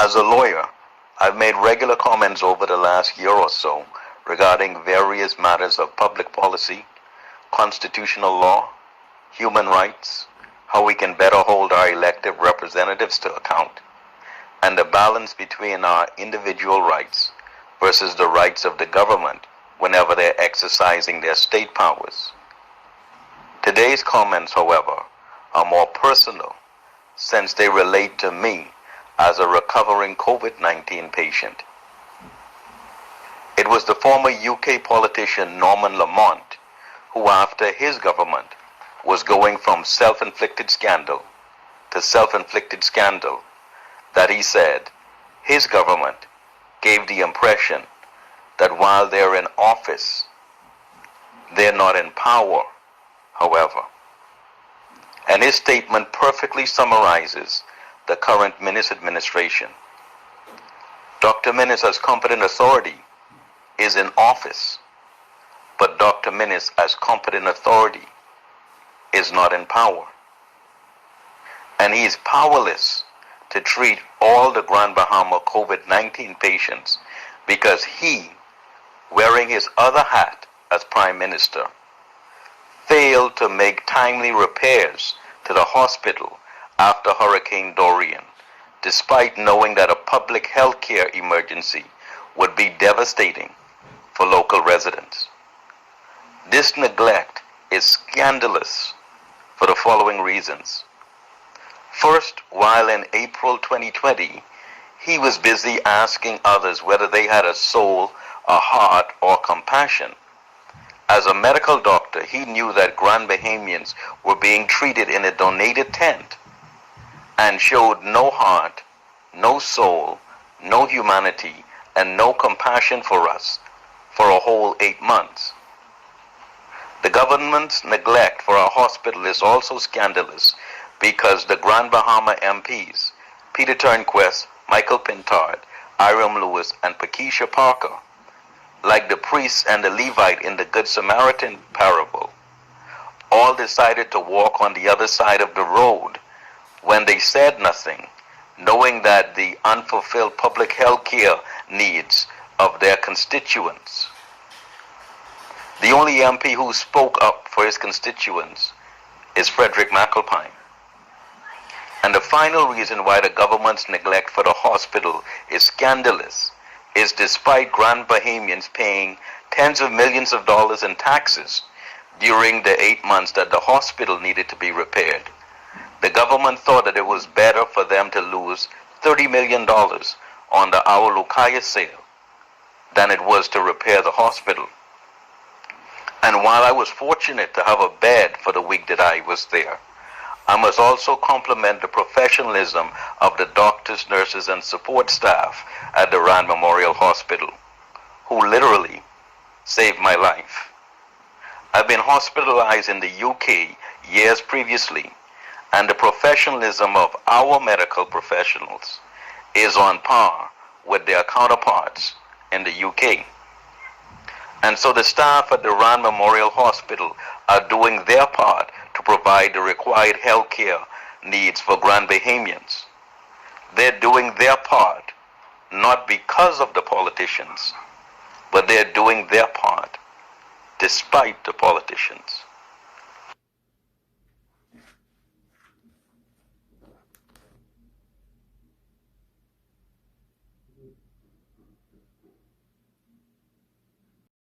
As a lawyer, I've made regular comments over the last year or so regarding various matters of public policy, constitutional law, human rights, how we can better hold our elected representatives to account, and the balance between our individual rights versus the rights of the government whenever they're exercising their state powers. Today's comments, however, are more personal since they relate to me as a recovering COVID-19 patient. It was the former UK politician Norman Lamont who, after his government was going from self-inflicted scandal to self-inflicted scandal, that he said his government gave the impression that while they're in office, they're not in power, however. And his statement perfectly summarizes the current Minnis administration. Dr. Minnis, as competent authority, is in office, but Dr. Minnis, as competent authority, is not in power. And he is powerless to treat all the Grand Bahama COVID-19 patients because he, wearing his other hat as Prime Minister, failed to make timely repairs to the hospital after Hurricane Dorian, despite knowing that a public health care emergency would be devastating for local residents. This neglect is scandalous for the following reasons. First, while in April 2020, he was busy asking others whether they had a soul, a heart, or compassion. As a medical doctor, he knew that Grand Bahamians were being treated in a donated tent and showed no heart, no soul, no humanity, and no compassion for us for a whole 8 months. The government's neglect for our hospital is also scandalous because the Grand Bahama MPs, Peter Turnquest, Michael Pintard, Iram Lewis, and Pakeisha Parker, like the priest and the Levite in the Good Samaritan parable, all decided to walk on the other side of the road when they said nothing, knowing that the unfulfilled public health care needs of their constituents. The only MP who spoke up for his constituents is Frederick McAlpine. And the final reason why the government's neglect for the hospital is scandalous is despite Grand Bahamians paying tens of millions of dollars in taxes during the 8 months that the hospital needed to be repaired, the government thought that it was better for them to lose $30 million on the Awalukaya sale than it was to repair the hospital. And while I was fortunate to have a bed for the week that I was there, I must also compliment the professionalism of the doctors, nurses, and support staff at the Rand Memorial Hospital, who literally saved my life. I've been hospitalized in the UK years previously, and the professionalism of our medical professionals is on par with their counterparts in the UK. And so the staff at the Rand Memorial Hospital are doing their part to provide the required health care needs for Grand Bahamians. They're doing their part not because of the politicians, but they're doing their part despite the politicians.